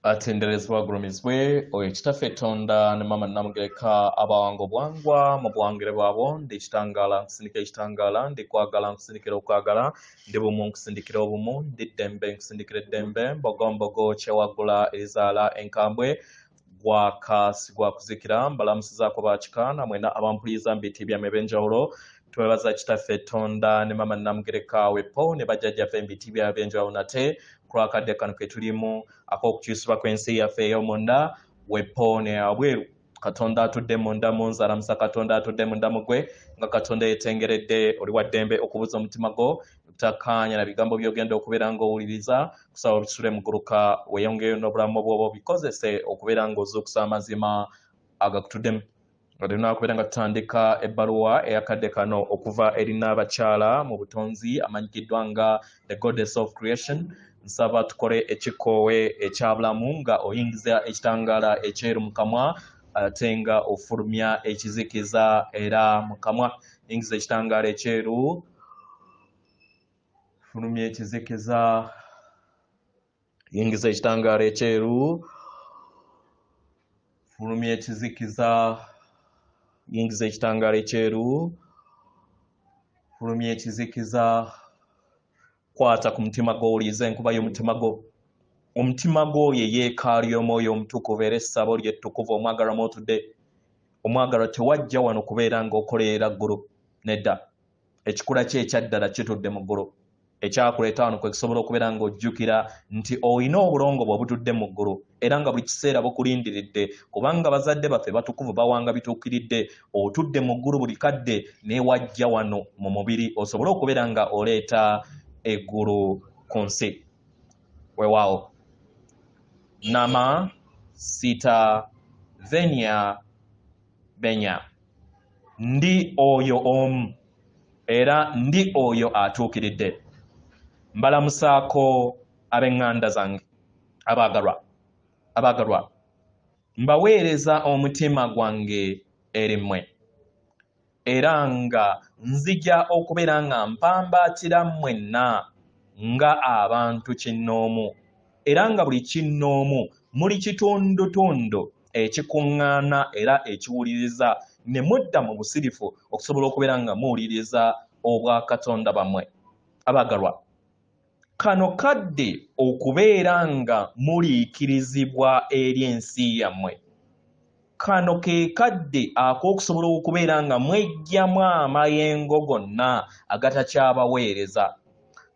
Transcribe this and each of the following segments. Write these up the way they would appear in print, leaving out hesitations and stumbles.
atenderezebwa gulumizibwe oyo kitaffe Katonda ne mama namugereka abawango bwangwa mu buwangire bwabo ndi kitangala nkusindikira ekitangala ndi kwagala nkusindikira okwagala ndi bumu nkusindikira obumu ndi ddembe nkusindikira eddembe mbogombogo kyewagula ezaala enkambwe gwakasi gwakuzikira mbalamusizaako bakikana mwena abampuliriza mbiti byame ebyenjawulo twebaza kitaffe Katonda ne mama namugereka wepo ne bajjajjaffe mbiti byabwe ebyenjawulo nate kulwakadde kano ke tulimu ak'okukyusibwa kw'ensi yaffe ey'omunda wepo ne abweru Katonda atudde munda mu nze alamusa Katonda atudde munda mu gwe nga Katonda yeetengeredde oli wa ddembe okubuza omutima gwo butakkaanya na bigambo by'ogenda okubeera ng'owuliriza kusaba obisule mu gguluka weeyongeyo n'obulamu bw'oba bikozese okubeera ng'ozuukusa amazima agakutuddemu. Olina kubeera nga tutandika ebbaluwa eyakadde kano okuva eri Nabakyala mu butonzi amanyikiddwa nga the goddess of creation. Nsaba tukole ekikoowe ekyabulamu nga oyingiza ekitangaala ekyeru mu kamwa ate nga ofulumya ekizikiza era mu kamwa. Yingiza ekitangaala ekyeru, fulumya ekizikiza, yingiza ekitangaala ekyeru, fulumya ekizikiza, yingiza ekitangaala ekyeru, fulumya ekizikiza. Kwata ku mutima gwo owulirize enkuba y'omutima gwo. Omutima gwo ye yeekaalu y'omwoyo omutukuvu era essabo ly'ettukuvu omwagalwa mw'otudde. Omwagalwa tewajja wano kubeera ng'okolerera ggulu nedda. Ekikula kye ekyaddala kitudde mu ggulu. Ekyakuleeta wano kwe kisobola okubeera ng'ojjukira nti olina obulongo bwe butudde mu ggulu era nga buli kiseera bukulindiridde kubanga bazadde baffe batukuvu bawanga bituukiridde. Otudde mu ggulu buli kadde naye wajja wano mu mubiri osobole okubeera nga oleeta eggulu ku nsi. Weewaawo. Nama sita venya benya. Ndi oyo omu era ndi oyo atuukiridde. Mbalamusaako ab'eŋŋanda zange abaagalwa. Mbaweereza omutima gwange eri mmwe era nga nzija okubeera nga mpambaatira mwenna nga abantu kinnoomu era nga buli kinnoomu muli kitundutundu ekikuŋŋaana era ekiwuliriza ne mudda mu busirifu okusobola okubeera nga muwuliriza obwa Katonda bammwe. Abaagalwa, kano kadde okubeera nga muliikirizibwa eri ensi yammwe. Kano ke kadde ak'okusobola okubeera nga mwejjamu amayengo gonna agatakyabaweereza.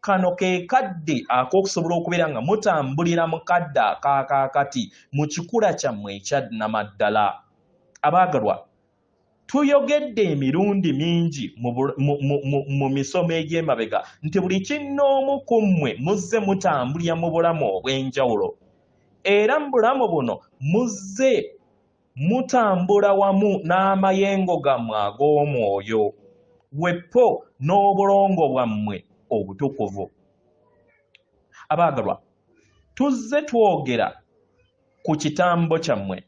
Kano ke kadde ak'okusobola okubeera nga mutambulira mu kadde akaakakati mu kikula kyammwe ekyannamaddala. Abaagalwa, tuyogedde emirundi mingi mu misomo egy'emabega nti buli kinnoomu ku mmwe muzze mutambulira mu bulamu obw'enjawulo era mu bulamu buno muzze mutambula wamu n'amayengo gammwe ag'omwoyo wepo n'obulongo bwammwe obutukuvu. Abaagalwa, tuzze twogera ku kitambo kyammwe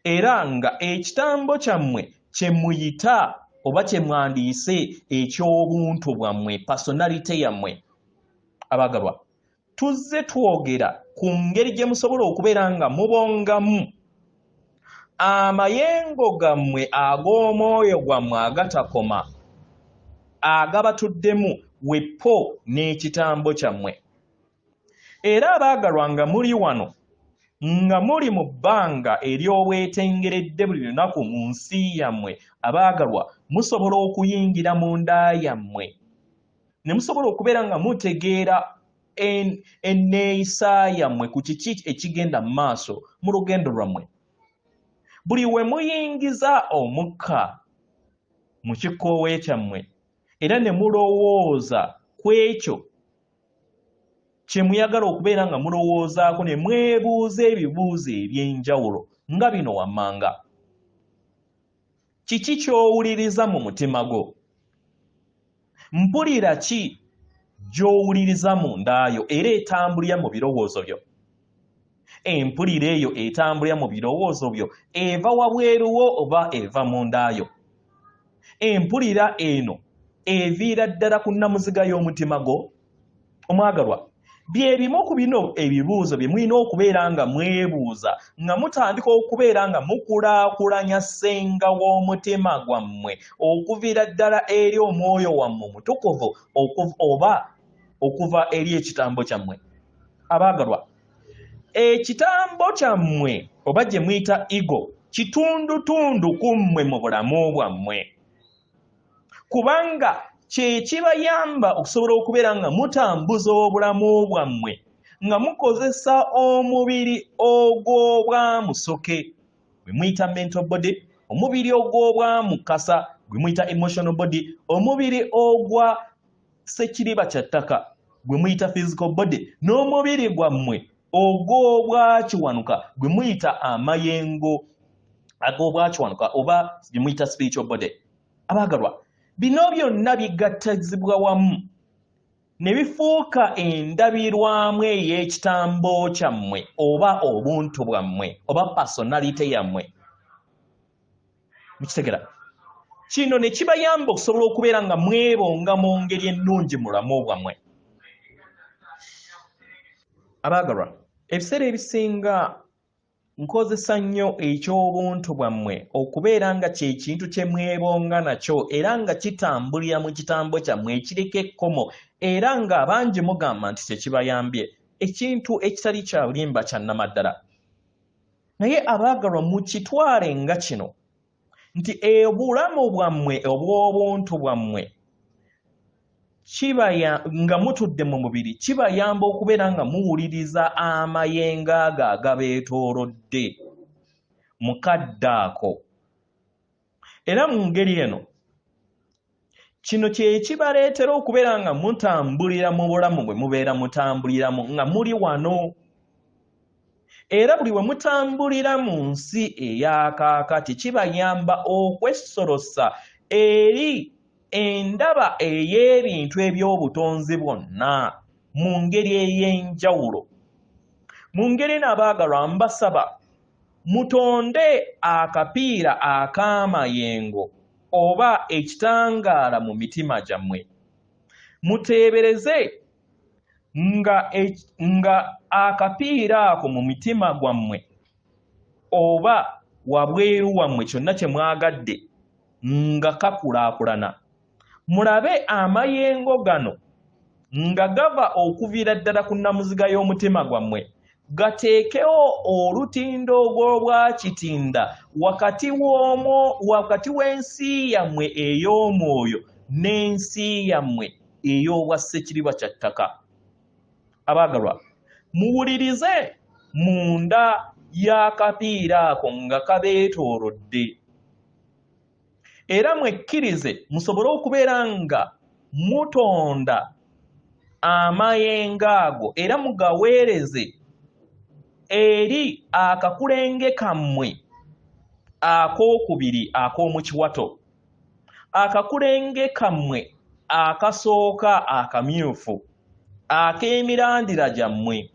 era nga ekitambo kyammwe kye muyita oba kye mwandiise eky'obuntu bwammwe, personality yammwe. Abaagalwa, tuzze twogera ku ngeri gye musobola okubeera nga mubongamu amayengo gammwe ag'omwoyo gwammwe agatakoma agabatuddemu wepo n'ekitambo kyammwe. Era abaagalwa nga muli wano nga muli mu bbanga ery'obwetengeredde buli lunaku mu nsi yammwe, abaagalwa musobola okuyingira mu nda yammwe ne musobola okubeera nga mutegeera enneeyisa yammwe ku kiki ekigenda mu maaso mu lugendo lwammwe. Buli we muyingiza omukka mu kikoowe kyammwe era ne mulowooza ku ekyo kye muyagala okubeera nga mulowoozaako ne mwebuuza ebibuuzo eby'enjawulo nga bino wammanga. Kiki ky'owuliriza mu mutima gwo? Mpulira ki gy'owuliriza mu ndaayo era etambulira mu birowoozo byo? Empulira eyo etambulira mu birowoozo byo eva wabweruwo oba eva mu ndaayo? Empulira eno eviira ddala ku nnamuziga y'omutima gwo? Omwagalwa, bye bimu ku bino ebibuuzo bye mulina okubeera nga mwebuuza nga mutandika okubeera nga mukulaakulanya ssenga w'omutima gwammwe okuviira ddala eri omwoyo wammwe omutukuvu oba okuva eri ekitambo kyammwe. Abaagalwa, ekitambo kyammwe oba gye muyita ego kitundutundu ku mmwe mu bulamu bwammwe, kubanga kye kibayamba okusobola okubeera nga mutambuza obulamu bwammwe nga mukozesa omubiri ogw'obwamusoke gwe muyita mental body, omubiri ogw'obwamukasa gwe muyita emotional body, omubiri ogwa ssekiriba kyattaka gwe muyita physical body, n'omubiri gwammwe ogw'obwakiwanuka gwe muyita amayengo ag'obwakiwanuka oba gye muyita spiritual body. Abaagalwa, bino byonna bigattazibwa wamu ne bifuuka endabirwamu ey'ekitambo kyammwe oba obuntu bwammwe oba personality yammwe. Mukitegera? Kino ne kibayamba okusobola okubeera nga mwebonga mu ngeri ennungi mu bulamu bwammwe. Abaagalwa, ebiseera ebisinga nkozesa nnyo eky'obuntu bwammwe okubeera nga kye kintu kye mwebonga nakyo era nga kitambulira mu kitambo kyammwe ekiriko ekkomo era nga abangi mugamba nti tekibayambye, ekintu ekitali kya bulimba kya nnamaddala. Naye abaagalwa, mukitwale nga kino nti obulamu bwammwe obw'obuntu bwammwe nga mutudde mu mubiri kibayamba okubeera nga muwuliriza amayenga ago agabeetoolodde mu kadde ako. Era mu ngeri eno kino kye kibaleetera okubeera nga mutambulira mu bulamu bwe mubeera mutambuliramu nga muli wano. Era buli we mutambulira mu nsi eyakaakati kibayamba okwesolosa eri endaba ey'ebintu eby'obutonzi bwonna mu ngeri ey'enjawulo. Mu ngeri eno abaagalwa, mbasaba mutonde akapiira ak'amayengo oba ekitangaala mu mitima gyammwe, muteebereze nga akapiira ako mu mitima gwammwe oba wabweru wammwe kyonna kye mwagadde nga kakulaakulana. Mulabe amayengo gano nga gava okuviira ddala ku nnamuziga y'omutima gwammwe gateekewo olutindo ogw'obwakitinda wakati w'ensi yammwe ey'omwoyo n'ensi yammwe ey'obwa ssekiriba kyattaka. Abaagalwa, muwulirize munda y'akapiira ako nga kabeetoolodde era mwekkirize musobole okubeera nga mutonda amayengo ago era mugaweereze eri akakulenge kammwe akookubiri ak'omu kiwato, akakulenge kammwe akasooka akamyufu ak'emirandira gyammwe.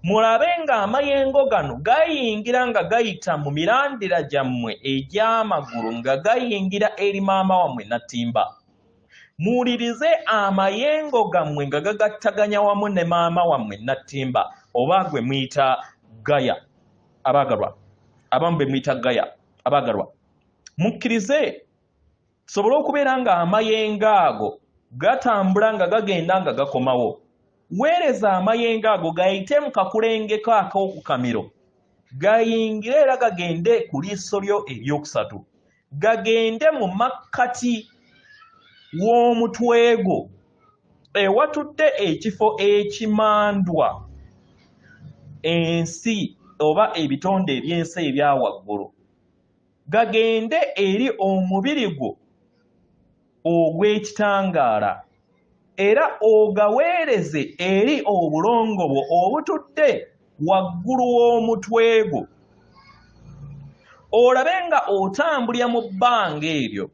Mulabe nga amayengo gano gayingira nga gayita mu mirandira gyammwe egy'amagulu nga gayingira eri maama wammwe Nattimba. Muwulirize amayengo gammwe nga gagattaganya wamu ne maama wammwe Nattimba oba gwe muyita Gaya. Abaagalwa, abamu be muyita Gaya. Abaagalwa, mukkirize tusobole okubeera nga amayengo ago gatambula nga gagenda nga gakomawo. Weereza amayengo ago gayite mu kakulengeko ak'okukamiro, gayingire era gagende ku liiso lyo eryokusatu, gagende mu makkati w'omutwe gwo ewatudde ekifo ekimandwa ensi oba ebitonde eby'ensi ebya waggulu, gagende eri omubiri gwo ogw'ekitangaala era ogaweereze eri obulongo bwo obutudde waggulu w'omutwe gwo. Olabe nga otambulira mu bbanga eryo,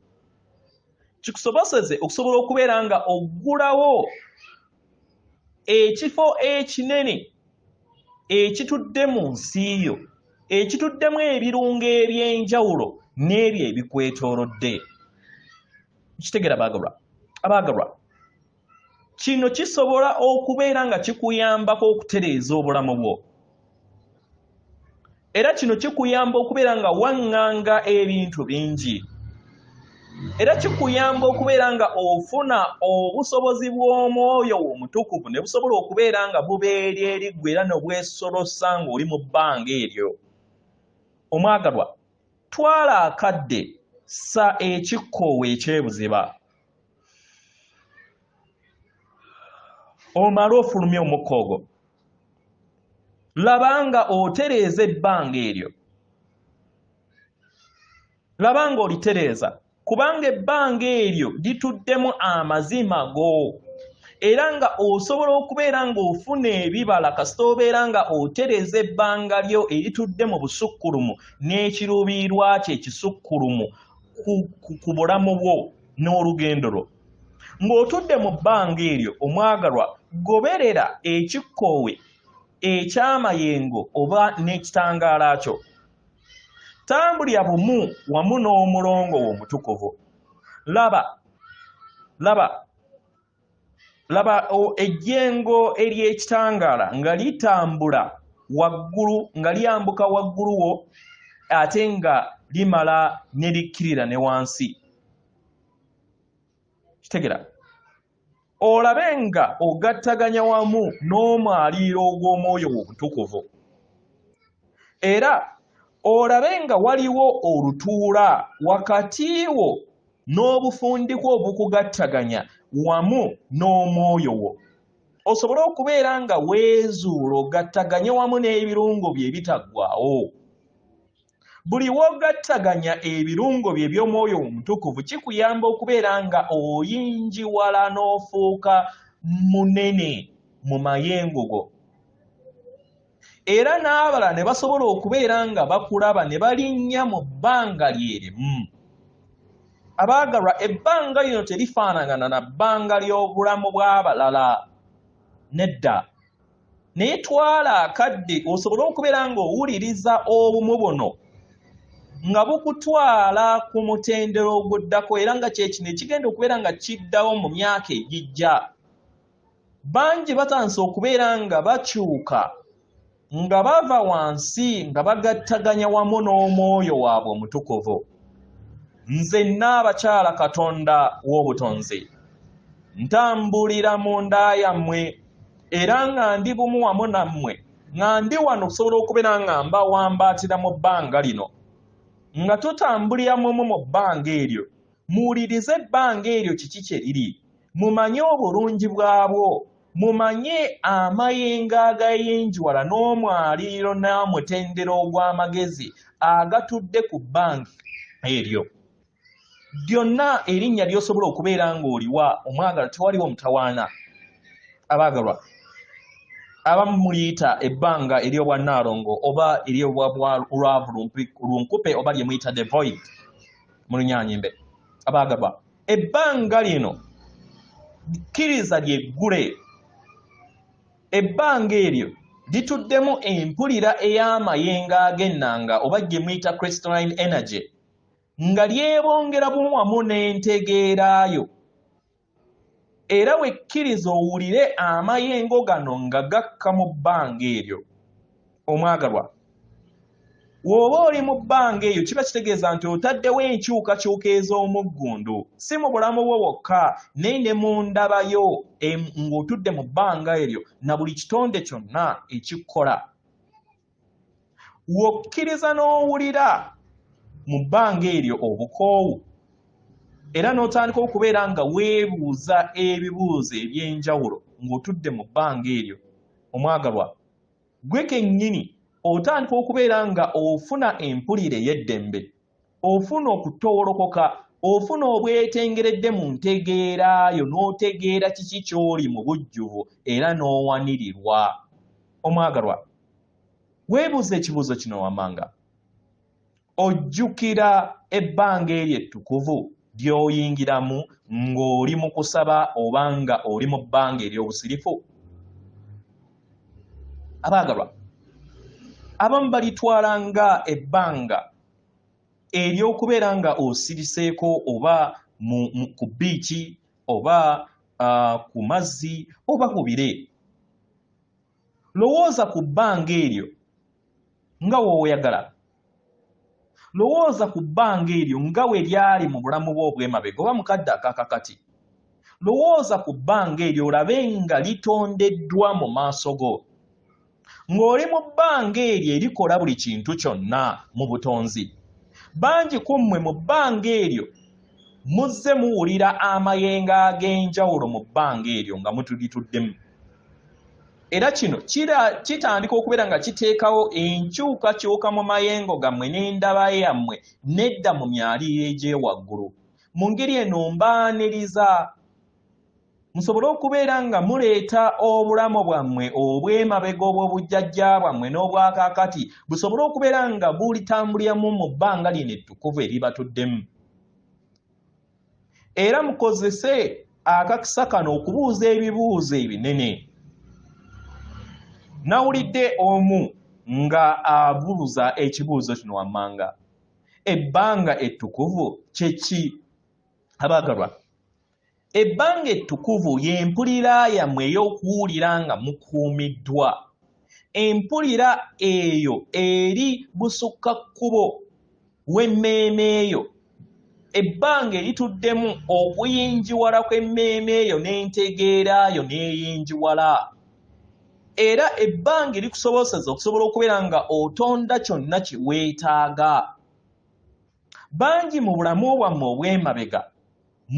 kikusoboseze okusobola okubeera nga oggulawo ekifo ekinene ekitudde mu nsi yo, ekituddemu ebirungo eby'enjawulo n'ebyo ebikwetoolodde. Kitegera abaagalwa. kino kisobola okubeera nga kikuyambako okutereeza obulamu bwo. Era kino kikuyamba okubeera nga waŋŋanga ebintu bingi. Era kikuyamba okubeera nga ofuna obusobozi bw'Omwoyo Omutukuvu ne busobola okubeera nga bubeerya eri ggwe era ne bwesolosa ng'oli mu bbanga eryo. Omwagalwa, twala akadde sa ekikkoowe ekyebuziba. Omale ofulumye omukka ogwo. Laba nga otereeza ebbanga eryo. Laba nga olitereeza. Kubanga ebbanga eryo lituddemu amazima go. Era nga osobola okubeera ng'ofuna ebibala kasita obeera nga otereeza ebbanga lyo eritudde mu busukkulumu n'ekiruubirirwa kyo ekisukkulumu ku bulamu bwo n'olugendo lwo. Ng'otudde mu bbanga eryo, omwagalwa, goberera ekikkoowe eky'amayengo oba n'ekitangaala kyo. Tambulira bumu wamu n'omulongo omutukuvu. Laba ejjengo ery'ekitangaala nga litambula waggulu, nga lyambuka waggulu wo ate nga limala ne likkirira ne wansi. Kitegera? Olabe nga ogattaganya wamu n'omwaliiro ogw'Omwoyo Omutukuvu. Era olabe nga waliwo olutuula wakati wo n'obufundiko obukugattaganya wamu n'omwoyo wo. Osobole okubeera nga weezuula ogattaganye wamu n'ebirungo bye bitaggwaawo. Buli w'ogattaganya ebirungo bye by'Omwoyo Omutukuvu kikuyamba okubeera nga oyinjiwala n'ofuuka munene mu mayengo go. Era n'abalala ne basobola okubeera nga bakulaba ne balinnya mu bbanga lyerimu. Abaagalwa, ebbanga lino terifaanagana na bbanga ly'obulamu bw'abalala. Nedda. Naye twala akadde osobole okubeera ng'owuliriza obumu buno nga bukutwala ku mutendero oguddako era nga kyekino ekigenda okubeera nga kiddawo mu myaka egijja. Bangi batandise okubeera nga bakyuka nga bava wansi nga bagattaganya wamu n'Omwoyo waabwe Omutukuvu. Nze Nabakyala Katonda w'obutonzi ntambulira mu nda yammwe era nga ndi bumu wamu nammwe, nga ndi wano okusobola okubeera nga mbawambaatira mu bbanga lino, nga tutambulira mumu mu bbanga eryo. Muwulirize ebbanga eryo kiki kye liri, mumanye obulungi bwabwo, mumanye amayengo agayinjiwala n'omwaliiro n'omutendero ogw'amagezi agatudde ku bbanga eryo. Lyonna erinnya ly'osobola okubeera ng'oliwa omwagala, tewaliwo mutawaana. Abaagalwa, abamu muliyita ebbanga ery'obwannalongo oba ery'obwalwavu lunkupe oba lye muyita the void mu Lunyanyimbe. Abaagalwa, ebbanga lino kkiriza lyeggule. Ebbanga eryo lituddemu empulira ey'amayengo ag'ennanga oba gye muyita crystalline energy, nga lyebongera bumu wamu n'entegeerayo. Era wekkiriza owulire amayengo gano nga gakka mu bbanga eryo. Omwagalwa, bw'oba oli mu bbanga eyo kiba kitegeeza nti otaddewo enkyukakyuka ez'omuggundu, si mu bulamu bwo bwokka naye ne mu ndaba yo ng'otudde mu bbanga eryo na buli kitonde kyonna ekikola. W'okkiriza n'owulira mu bbanga eryo obukoowu, era n'otandika okubeera nga weebuuza ebibuuzo eby'enjawulo ng'otudde mu bbanga eryo. Omwagalwa, gwe kennyini otandika okubeera nga ofuna empulire ey'eddembe, ofuna okutowolokoka, ofuna obwetengeredde mu ntegeerayo, n'otegeera kiki ky'oli mu bujjuvu era n'owanirirwa. Omwagalwa, weebuuza ekibuuzo kino wammanga. Ojjukira ebbanga eryo ettukuvu ly'oyingiramu ng'oli mu kusaba oba nga oli mu bbanga ery'obusirifu? Abaagalwa, abamu balitwala nga ebbanga ery'okubeera nga osiriseeko oba ku bbiiki oba ku mazzi oba ku bire. Lowooza ku bbanga eryo nga wooyagala. Lowooza ku bbanga eryo nga we lyali mu bulamu bwo obw'emabega oba mukadde akaakakati. Lowooza ku bbanga eryo olabe nga litondeddwa mu maaso go. Ng'oli mu bbanga eryo erikola buli kintu kyonna mu butonzi. Bangi ku mmwe mu bbanga eryo muzze muwulira amayengo ag'enjawulo mu bbanga eryo nga mutulituddemu. Era kino kitandika okubeera nga kiteekawo enkyukakyuka mu mayengo gammwe n'endaba yammwe nedda mu myaliriro egy'ewaggulu. Mu ngeri eno mbaaniriza musobole okubeera nga muleeta obulamu bwammwe obw'emabega obw'obujjajja bwammwe n'obwakaakati busobole okubeera nga bulitambuliramu mu bbanga lino ettukuvu eribatuddemu. Era mukozese akakisa kano okubuuza ebibuuzo ebinene. Nawulidde omu nga abuuza ekibuuzo kino wammanga. Ebbanga ettukuvu kye ki? Abaagalwa, ebbanga ettukuvu y'empulira yammwe ey'okuwulira nga mukuumiddwa. Empulira eyo eri busukkakkubo w'emmeeme eyo. Ebbanga erituddemu okuyinjiwala kw'emmeeme eyo n'entegeera yo n'eyinjiwala. Era ebbanga erikusobozesa okusobola okubeera nga otonda kyonna kye weetaaga. Bangi mu bulamu bwammwe obw'emabega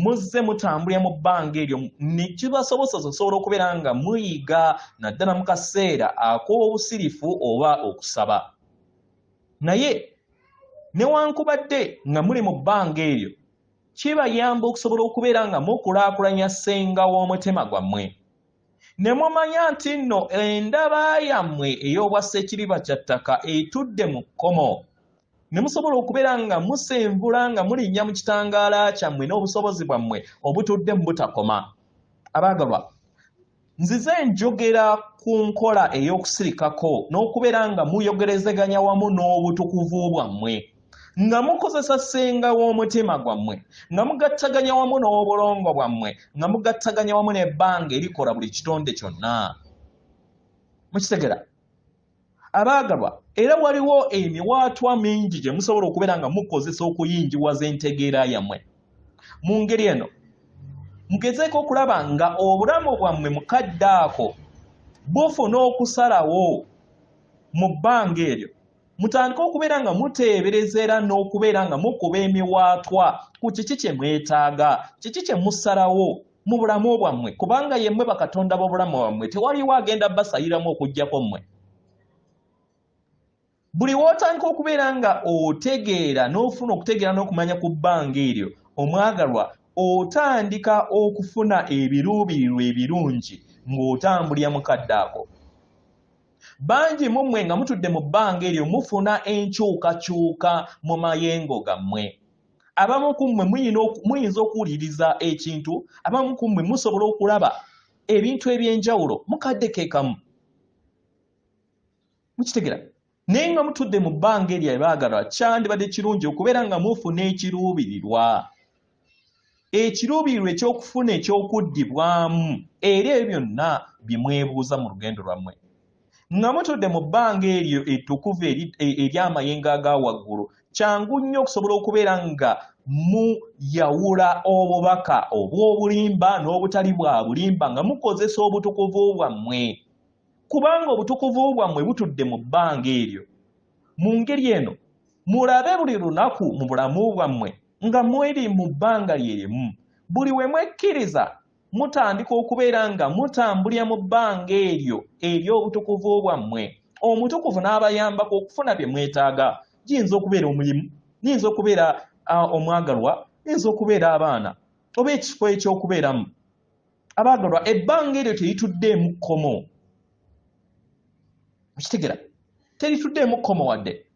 muzze mutambulira mu bbanga eryo ne kibasobozesa okusobola okubeera nga muyiga naddala mu kaseera ak'obusirifu oba okusaba. Naye newankubadde nga muli mu bbanga eryo kibayamba okusobola okubeera nga mukulaakulanya ssenga w'omutima gwammwe. Ne mumanya nti nno endaba yammwe ey'obwassekiriba kya ttaka etudde mu kkomo. Ne musobola okubeera nga musenvula nga mulinnya mu kitangaala kyammwe n'obusobozi bwammwe obutudde mu butakoma. Abaagalwa, nzize njogera ku nkola ey'okusirikako n'okubeera nga muyogerezeganya wamu n'obutukuvu bwammwe, nga mukozesa ssenga w'omutima gwammwe, nga mugattaganya wamu n'obulongo bwammwe, nga mugattaganya wamu n'ebbanga erikola buli kitonde kyonna. Mukitegera? Abaagalwa, era waliwo emiwaatwa mingi gye musobola okubeera nga mukozesa okuyinjiwaza entegeera yammwe. Mu ngeri eno mugezeeko okulaba nga obulamu bwammwe mukadde ako bufuna okusalawo mu bbanga eryo. Mutandika okubeera nga muteebereza era n'okubeera nga mukuba emiwaatwa ku kiki kye mwetaaga, kiki kye musalawo mu bulamu bwammwe, kubanga yemmwe bakatonda b'obulamu bwammwe, tewaliwo agenda basayiramu okuggyako mmwe. Buli w'otandika okubeera nga otegeera n'ofuna okutegeera n'okumanya ku bbanga eryo, omwagalwa, otandika okufuna ebiruubirirwa ebirungi ng'otambulira mukadde ako. Bangi mu mmwe nga mutudde mu bbanga eryo mufuna enkyukakyuka mu mayengo gammwe. Abamu ku mmwe muyinza okuwuliriza ekintu, abamu ku mmwe musobola okulaba ebintu eby'enjawulo mukadde keekamu. Mukitegera? Naye nga mutudde mu bbanga eryo abaagalwa, kyandibadde kirungi okubeera nga mufuna ekiruubirirwa. Ekiruubirirwa eky'okufuna eky'okuddibwamu era ebyo byonna bye mwebuuza mu lugendo lwammwe. Nga mutudde mu bbanga eryo ettukuvu ery'amayengo aga waggulu, kyangu nnyo okusobola okubeera nga muyawula obubaka obw'obulimba n'obutali bwa bulimba nga mukozesa obutukuvu bwammwe. Kubanga obutukuvu bwammwe butudde mu bbanga eryo. Mu ngeri eno mulabe buli lunaku mu bulamu bwammwe nga mweri mu bbanga lyerimu. Buli we mwekkiriza mutandika okubeera nga mutambulira mu bbanga eryo ery'obutukuvu bwammwe. Omutukuvu n'abayambako okufuna bye mwetaaga. Giyinza okubeera omulimu, giyinza okubeera omwagalwa, giyinza okubeera abaana oba ekifo eky'okubeeramu. Abaagalwa, ebbanga eryo terituddeemu kkomo. Mukitegera? Terituddeemu kkomo wadde.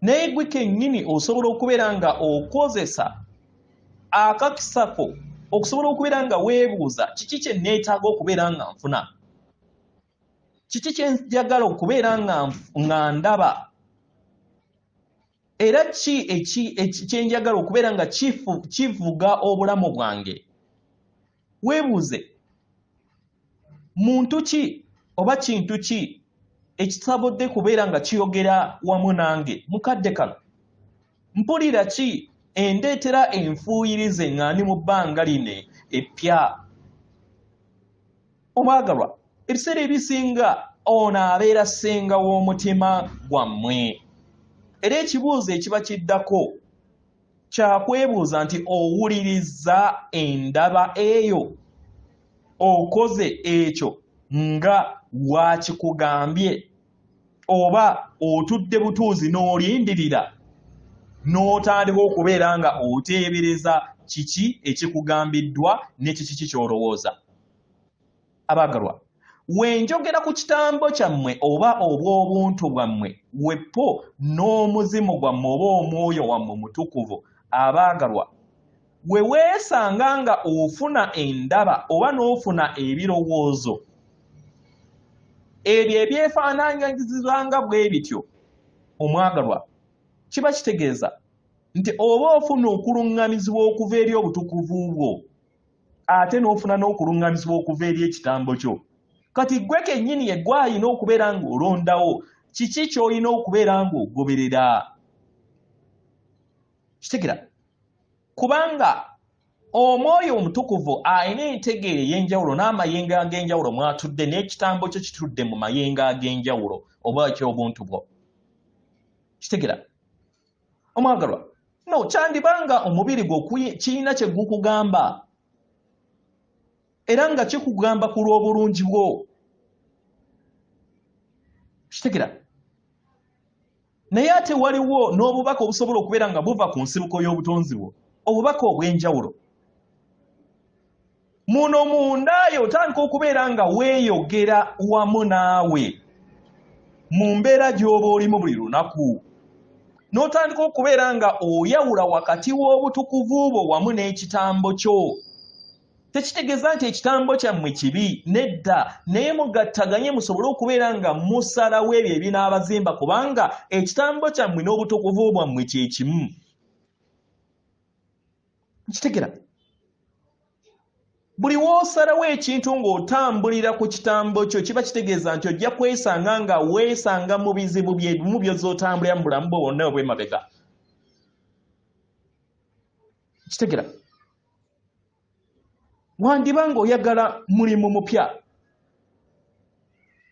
Naye gwe kennyini osobola okubeera nga okozesa akakisako okusobola okubeera nga weebuuza kiki kye neetaaga okubeera nga nfuna, kiki kye njagala okubeera nga ndaba, era ki kye njagala okubeera nga kivuga obulamu bwange. weebuuze muntu ki oba kintu ki ekisobodde kubeera nga kiyogera wamu nange mukadde kano mpulira ki endeetera enfuuyirize nga ndi mu bbanga line eppya omwagalwa ebiseera ebisinga ono abeera ssenga w'omutima gwammwe era ekibuuzo ekiba kiddako kyakwebuuza nti owuliriza endaba eyo okoze ekyo nga wakikugambye oba otudde butuuzi n'olindirira n'otandika okubeera nga oteebereza kiki ekikugambiddwa ne kiki ky'olowooza. Abaagalwa, wenjogera ku kitambo kyammwe oba obw'obuntu bwammwe wepo n'omuzimu gwammwe oba omwoyo wammwe mutukuvu, abaagalwa, we weesanga nga ofuna endaba oba n'ofuna ebirowoozo ebyo ebyefaanaanyizibwanga bwe bityo, omwagalwa, kiba kitegeeza nti oba ofuna okuluŋŋamizibwa okuva eri obutukuvu bwo ate n'ofuna n'okuluŋŋamizibwa okuva eri ekitambo kyo. Kati gwe kennyini ye gw'alina okubeera ng'olondawo kiki ky'olina okubeera ng'ogoberera. Kitegera kubanga omwoyo omutukuvu alina entegeero ey'enjawulo n'amayengo ag'enjawulo mwatudde n'ekitambo kyo kitudde mu mayengo ag'enjawulo oba eky'obuntu bwo. Kitegera omwagalwa, no kyandibanga omubiri gwo kirina kye gukugamba era nga kikugamba ku lw'obulungi bwo. Kitegera naye ate waliwo n'obubaka obusobola okubeera nga buva ku nsibuko y'obutonzi bwo, obubaka obw'enjawulo. Muno mundayo otandika okubeera nga weeyogera wamu naawe mu mbeera gy'oba olimu buli lunaku, n'otandika okubeera nga oyawula wakati w'obutukuvu bwo wamu n'ekitambo kyo. Tekitegeeza nti ekitambo kyammwe kibi, nedda, naye mugattaganye musobole okubeera nga musalawo ebyo ebinaabazimba kubanga ekitambo kyammwe n'obutukuvu bwammwe kye kimu. Kitegera buli w'osalawo ekintu ng'otambulira ku kitambo kyo kiba kitegeeza nti ojja kwesanga nga weesanga mu bizibu byebimu by'ozootambulira mu bulamu bwo bwonna obw'emabega. Kitegera wandiba ng'oyagala mulimu mupya,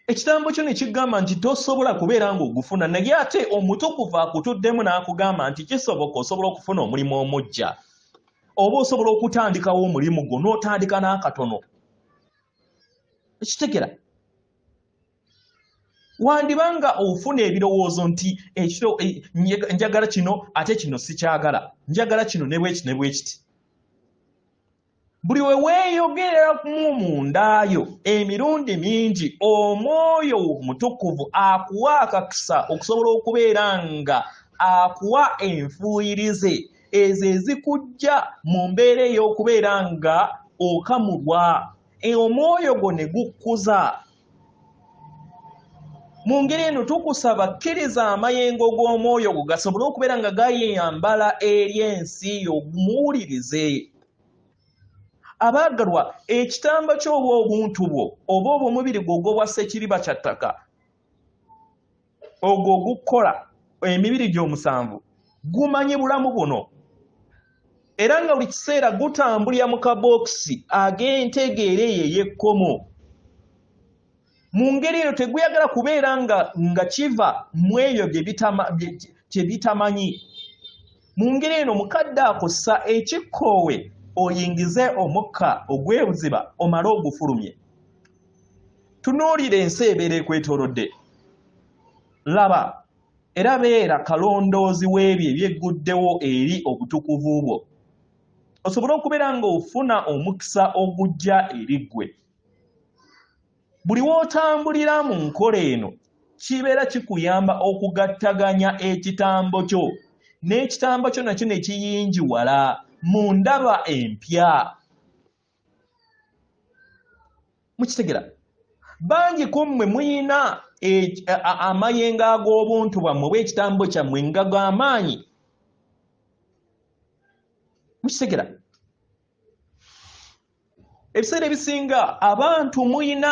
ekitambo kyo ne kigamba nti tosobola kubeera ng'ogufuna, naye ate omutukuvu akutuddemu n'akugamba nti kisoboka osobola okufuna omulimu omuggya oba osobola okutandikawo omulimu gwo n'otandika n'akatono. Kitegera wandibanga ofuna ebirowoozo nti njagala kino ate kino sikyagala, njagala kino ne bwekiti ne bwekiti. Buli we weeyogera mundaayo emirundi mingi omwoyo omutukuvu akuwa akakisa okusobola okubeera nga akuwa enfuuyirize ezo ezikujja mu mbeera ey'okubeera nga okamulwa, omwoyo gwo ne gukkuza. Mu ngeri eno tukusaba kkiriza amayengo g'omwoyo gwo gasobole okubeera nga gayambala eri ensi yomuwulirize. Abaagalwa, ekitambo ky'oba obuntu bwo oba obw'omubiri gwo ogw'obwa ssekiriba kya ttaka ogwo ogukola emibiri gy'omusanvu gumanyi bulamu buno era nga buli kiseera gutambulira mu kabookisi ag'entegeera eyo ey'ekkomo. Mu ngeri eyo teguyagala kubeera nga kiva mu ebyo bye bitamanyi. Mu ngeri eno mukadde akossa ekikkoowe oyingize omukka ogw'ebuziba omale ogufulumye. Tunuulira ensi ebeera ekwetoolodde. Laba era beera kalondoozi w'ebyo ebyegguddewo eri obutukuvu bwo, osobole okubeera ng'ofuna omukisa ogujja eri ggwe. Buli w'otambulira mu nkola eno kibeera kikuyamba okugattaganya ekitambo kyo n'ekitambo kyo nakyo ne kiyingiwala mu ndaba empya. Mukitegera bangi ku mmwe muyina amayengo ag'obuntu bwammwe bw'ekitambo kyammwe nga g'amaanyi. Mukitegera ebiseera ebisinga abantu muyina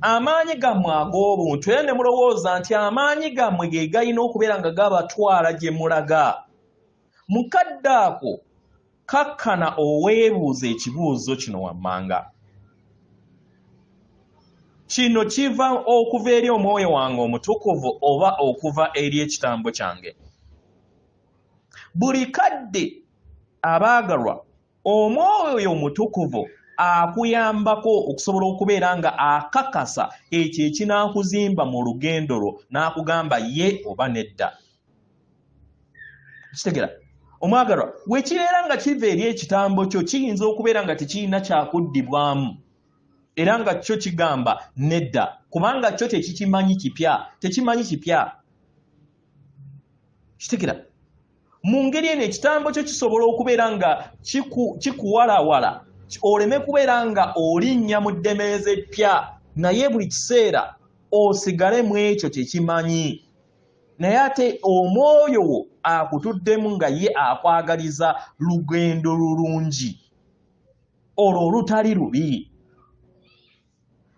amaanyi gammwe ag'obuntu era ne mulowooza nti amaanyi gammwe ge galina okubeera nga gabatwala gye mulaga. Mukadde ako kakkana oweebuuza ekibuuzo kino wammanga. Kino kiva okuva eri omwoyo wange omutukuvu oba okuva eri ekitambo kyange? Buli kadde abaagalwa, omwoyo omutukuvu akuyambako okusobola okubeera nga akakasa ekyo ekinaakuzimba mu lugendo lwo n'akugamba ye oba nedda. Kitegera omwagalwa, wekireera nga kiva eri ekitambo kyo kiyinza okubeera nga tekirina kyakuddibwamu era nga kyo kigamba nedda, kubanga kyo tekimanyi kipya. Kitegera mu ngeri eno ekitambo kyo kisobola okubeera nga kikuwalawala oleme kubeera nga olinnya mu ddemeeza eppya, naye buli kiseera osigale mu ekyo tekimanyi. Naye ate omwoyo wo akutuddemu nga ye akwagaliza lugendo lulungi olwo olutali lubi.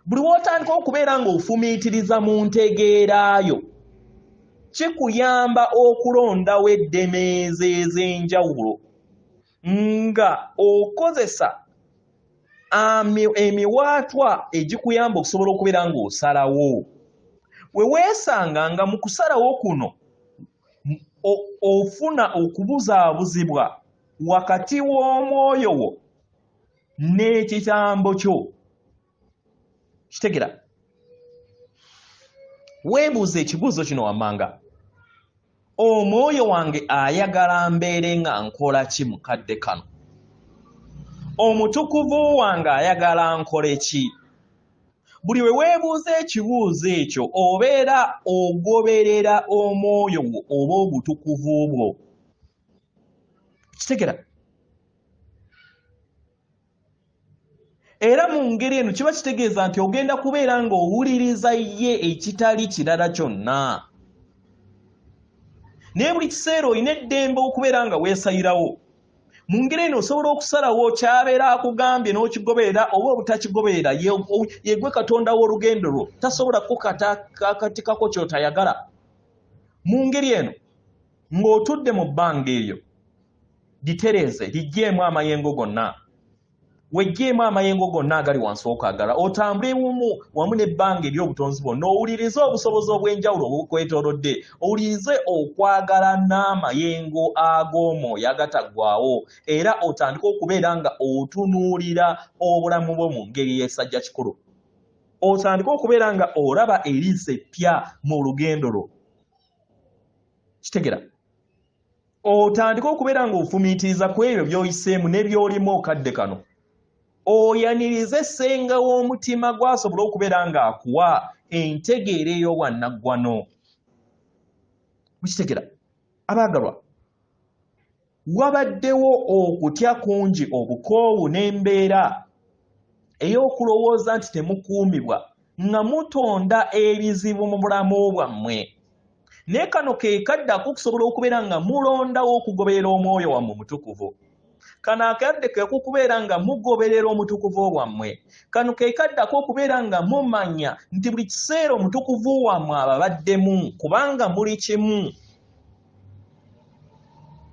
Buli w'otandika okubeera ng'ofumiitiriza mu ntegeerayo, kikuyamba okulondawo eddemeeza ez'enjawulo nga okozesa emiwaatwa egikuyamba okusobola okubeera ng'osalawo. We weesanga nga mu kusalawo kuno ofuna okubuzaabuzibwa wakati w'omwoyo wo n'ekitambo kyo. Kitegera weebuuza ekibuuzo kino wammanga. Omwoyo wange ayagala mbeere nga nkola ki mu kadde kano? Omutukuvu wange ayagala nkole ki? Buli we weebuuza ekibuuzo ekyo obeera ogoberera omwoyo gwo oba obutukuvu bwo. Kitegera era mu ngeri eno kiba kitegeeza nti ogenda kubeera ng'owuliriza ye ekitali kirala kyonna. Naye buli kiseera olina eddembe okubeera nga weesayirawo. Mu ngeri eno osobola okusalawo kyabeera akugambye n'okigoberera oba obutakigoberera, yegwe Katonda w'olugendo lwo tasobola kukatikaako ky'otayagala. Mu ngeri eno ng'otudde mu bbanga eryo litereeze liggyeemu amayengo gonna. Weggyeemu amayengo gonna agali wansi w'okwagala, otambule wamu n'ebbanga ery'obutonzi bwonna, owulirize obusobozi obw'enjawulo obukwetoolodde, owulirize okwagala n'amayengo ag'omwoyo agataggwaawo, era otandike okubeera nga otunuulira obulamu bwo mu ngeri y'essajja kikulu. Otandike okubeera nga olaba eriiso eppya mu lugendo lwo. Kitegera otandike okubeera ng'ofumiitiriza ku ebyo by'oyiseemu ne by'olimu okadde kano. Oyanirize ssenga w'omutima gwasobola okubeera ng'akuwa entegeera ey'obwannaggwano. Mukitegera abaagalwa, wabaddewo okutya kungi obukoowu n'embeera ey'okulowooza nti temukuumibwa nga mutonda ebizibu mu bulamu bwammwe. Naye kano ke kadde akukusobola okubeera nga mulondawo okugoberera omwoyo wammwe omutukuvu. Kano akadde ke kukubeera nga mugoberera omutukuvu wammwe. Kano ke kadde ak'okubeera nga mumanya nti buli kiseera omutukuvu wammwe ababaddemu kubanga muli kimu.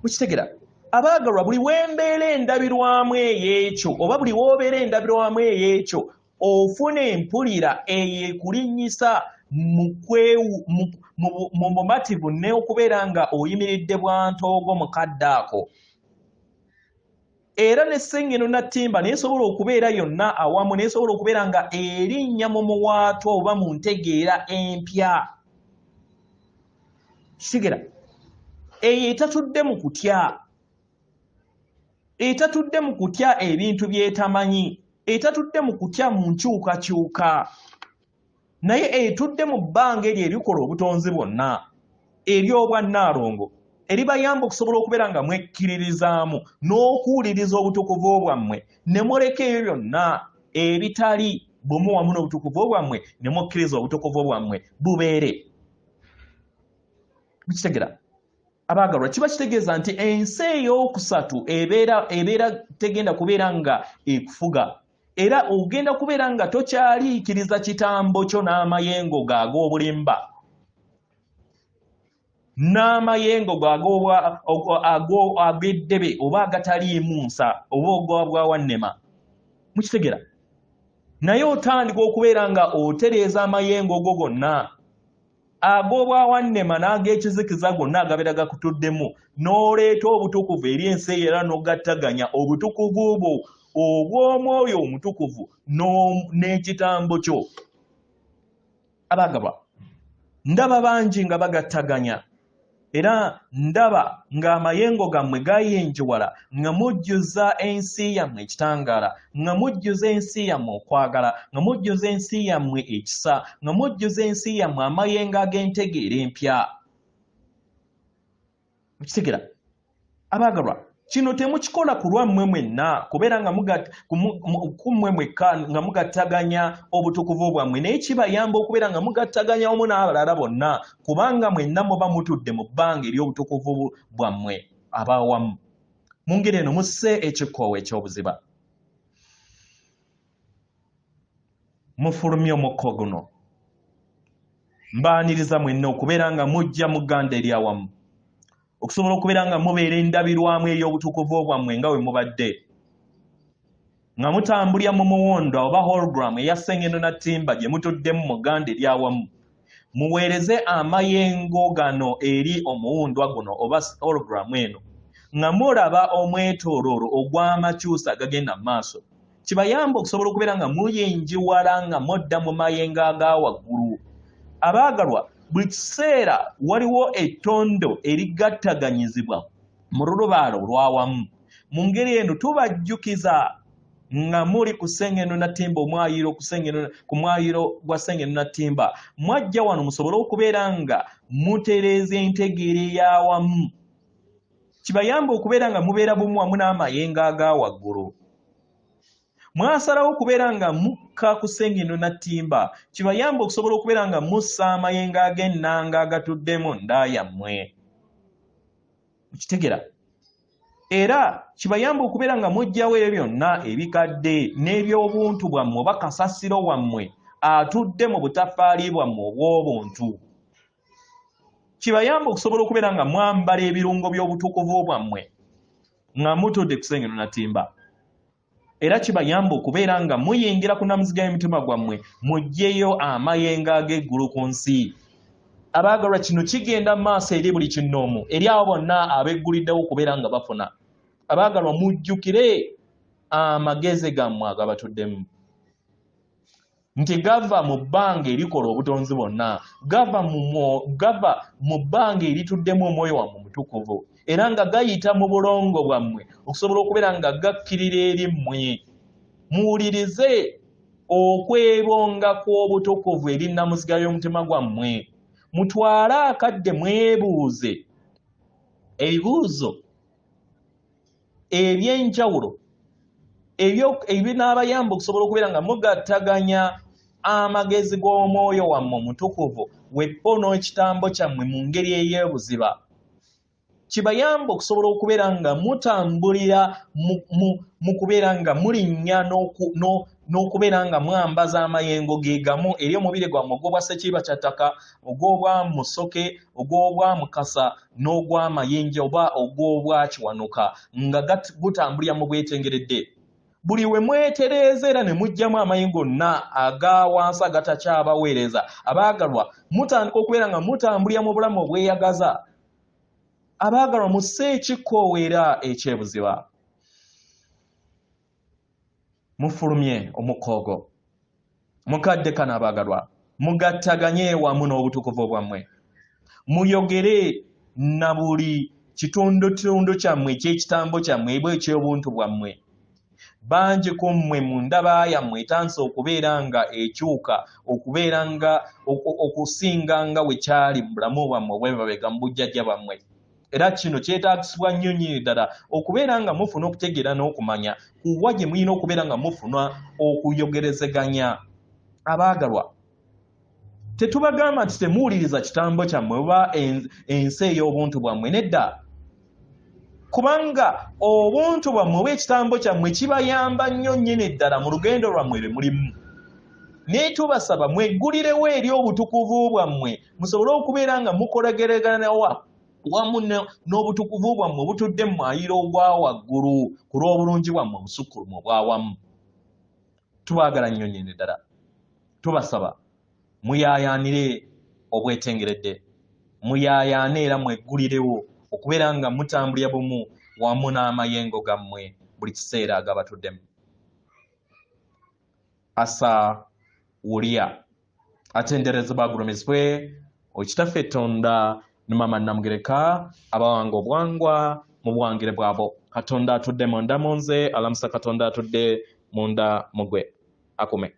Mukitegera abaagalwa, buli w'embeera endabirwamu ey'ekyo oba buli w'obeera endabirwamu ey'ekyo ofuna empulira eyekulinnyisa mu bumativu n'okubeera nga oyimiridde bwantoogo mu kadde ako. Era n'essengeno nattimba nesobola okubeera yonna awamu, nesobola okubeera nga erinnya mu muwaatwa oba mu ntegeera empya. Kitegera eyo etatudde mu kutya, etatudde mu kutya ebintu by'etamanyi, etatudde mu kutya mu nkyukakyuka, naye etudde mu bbanga eryo erikola obutonzi bwonna ery'obwannaalongo, eribayamba okusobola okubeera nga mwekkiririzaamu n'okuwuliriza obutukuvu bwammwe ne muleka ebyo byonna ebitali bumu wamu n'obutukuvu bwammwe ne mukkiriza obutukuvu bwammwe bubeere. Mukitegera Abaagalwa kiba kitegeeza nti ensi ey'okusatu ebeera tegenda kubeera nga ekufuga era ogenda kubeera nga tokyaliikiriza kitambo kyo n'amayengo gaago obulimba n'amayengo ag'eddebe oba agataliimu nsa oba ogwabwawannema mukitegera naye otandika okubeera nga otereeza amayengo go gonna ag'obwawannema n'ag'ekizikiza gonna agabeera gakutuddemu n'oleeta obutukuvu eri ensi eyo era n'ogattaganya obutukuvu bwo obw'omwoyo omutukuvu n'ekitambo kyo. Abaagalwa ndaba bangi nga bagattaganya era ndaba ng'amayengo gammwe gayenjewala nga mujjuza ensi yammwe ekitangaala nga mujjuza ensi yammwe okwagala nga mujjuza ensi yammwe ekisa nga mujjuza ensi yammwe amayengo ag'entegeera empya. Mukitegera abaagalwa kino temukikola ku lwammwe mwenna kubeera nga kummwe mwekka nga mugattaganya obutukuvu bwammwe naye kibayamba okubeera nga mugattaganya omu n'abalala bonna kubanga mwenna muba mutudde mu bbanga ery'obutukuvu bwammwe abaawamu. Mu ngeri eno musse ekikoowe eky'obuziba mufulumye omukko guno mbaaniriza mwenna okubeera nga mujja mu gganda eryawamu okusobola okubeera nga mubeera endabirwamu ey'obutukuvu bwammwe nga bwe mubadde nga mutambulira mu muwonda oba hologram eya Ssengendo na Ttimba gye mutuddemu mu gganda eryawamu muweereze amayengo gano eri omuwundwa guno oba hologram eno nga mulaba omwetooloolo ogw'amakyusa agagenda mu maaso kibayamba okusobola okubeera nga muyenjiwala nga modda mu mayengo aga waggulu. Abaagalwa buli kiseera waliwo ettondo erigattaganyizibwa mu lulubaalo olwawamu. Mu ngeri eno tubajjukiza nga muli ku Ssengendo na Ttimba ku mwayiro gwa Ssengendo na Ttimba mwajja wano musobole okubeera nga mutereeza entegeera ey'awamu. Kibayamba okubeera nga mubeera bumu wamu n'amayengo aga waggulu. Mwasalawo okubeera nga mukka ku Ssengendo na Ttimba kibayamba okusobola okubeera nga mussa amayengo ag'ennanga agatuddemu nda yammwe. Mukitegera era kibayamba okubeera nga mujjawo ebyo byonna ebikadde n'ebyobuntu bwammwe oba kasasiro wammwe atudde mu butafaali bwammwe obw'obuntu. Kibayamba okusobola okubeera nga mwambala ebirungo by'obutukuvu bwammwe nga mutudde ku Ssengendo na Ttimba. Era kibayamba okubeera nga muyingira ku nnamuziga y'emitima gwammwe muggyeyo amayengo ag'eggulu ku nsi. Abaagalwa kino kigenda mu maaso eri buli kinnoomu eri abo bonna abegguliddewo okubeera nga bafuna. Abaagalwa mujjukire amagezi gammwe agabatuddemu nti gava mu bbanga erikola obutonzi bwonna gava mu bbanga erituddemu omwoyo wammwe mutukuvu era nga gayita mu bulongo bwammwe okusobola okubeera nga gakkirira eri mmwe. Muwulirize okwebonga kw'obutukuvu eri nnamuziga y'omutima gwammwe. Mutwale akadde mwebuuze ebibuuzo eby'enjawulo ebinaabayamba okusobola okubeera nga mugattaganya amagezi g'omwoyo wammwe omutukuvu weppono ekitambo kyammwe mu ngeri ey'obuziba. Kibayamba okusobola okubeera nga mutambulira mu kubeera nga mulinnya n'okubeera nga mwambaza amayengo ge gamu eri omubiri gwammwe ogw'obwa Ssekiiba kya ttaka ogw'obwa Musoke ogw'obwa Mukasa n'ogw'Amayenje oba ogw'obwa Kiwanuka nga gutambulira mu bwetengeredde. Buli we mwetereeza era ne mujjamu amayengo gonna aga wansi agatakyabaweereza. Abaagalwa mutandika okubeera nga mutambulira mu bulamu obweyagaza. Abaagalwa musse ekikoowe era ekyebuziba. Mufulumye omukoogo mukadde kano abaagalwa mugattaganye wamu n'obutukuvu bwammwe. Muyogere na buli kitundutundu kyammwe eky'ekitambo kyammwe ebwa eky'obuntu bwammwe. Bangi ku mmwe mu ndaba yammwe etansa okubeera nga ekyuka okubeera nga okusinga nga we kyali mu bulamu bwammwe obw'emabega mu bujjajja bwammwe. Era kino kyetaagisibwa nnyo nnyo ddala okubeera nga mufuna okutegeera n'okumanya kuwa gye mulina okubeera nga mufuna okuyogerezeganya. Abaagalwa Tetubagamba nti temuwuliriza kitambo kyammwe oba ensi ey'obuntu bwammwe nedda. Kubanga obuntu bwammwe oba ekitambo kyammwe kibayamba nnyo nnyini ddala mu lugendo lwammwe lwe mulimu. Naye tubasaba mweggulirewo eri obutukuvu bwammwe musobole okubeera nga mukolegeraganawa wamu n'obutukuvu bwammwe butudde mu mayiro ogwa waggulu ku lw'obulungi bwammwe obusukkulumu obwawamu. Tubaagala nnyo nnyini ddala. Tubasaba muyaayaanire obwetengeredde, muyaayaane era mweggulirewo okubeera nga mutambulira bumu wamu n'amayengo gammwe buli kiseera agabatuddemu. Asa wulya atenderezebwa agulumizibwe Okitaffe Katonda ne Maama Namugereka abawanga obwangwa mu buwangire bwabo. Katonda atudde munda mu nze, alamusa Katonda atudde munda mu gwe. Akume.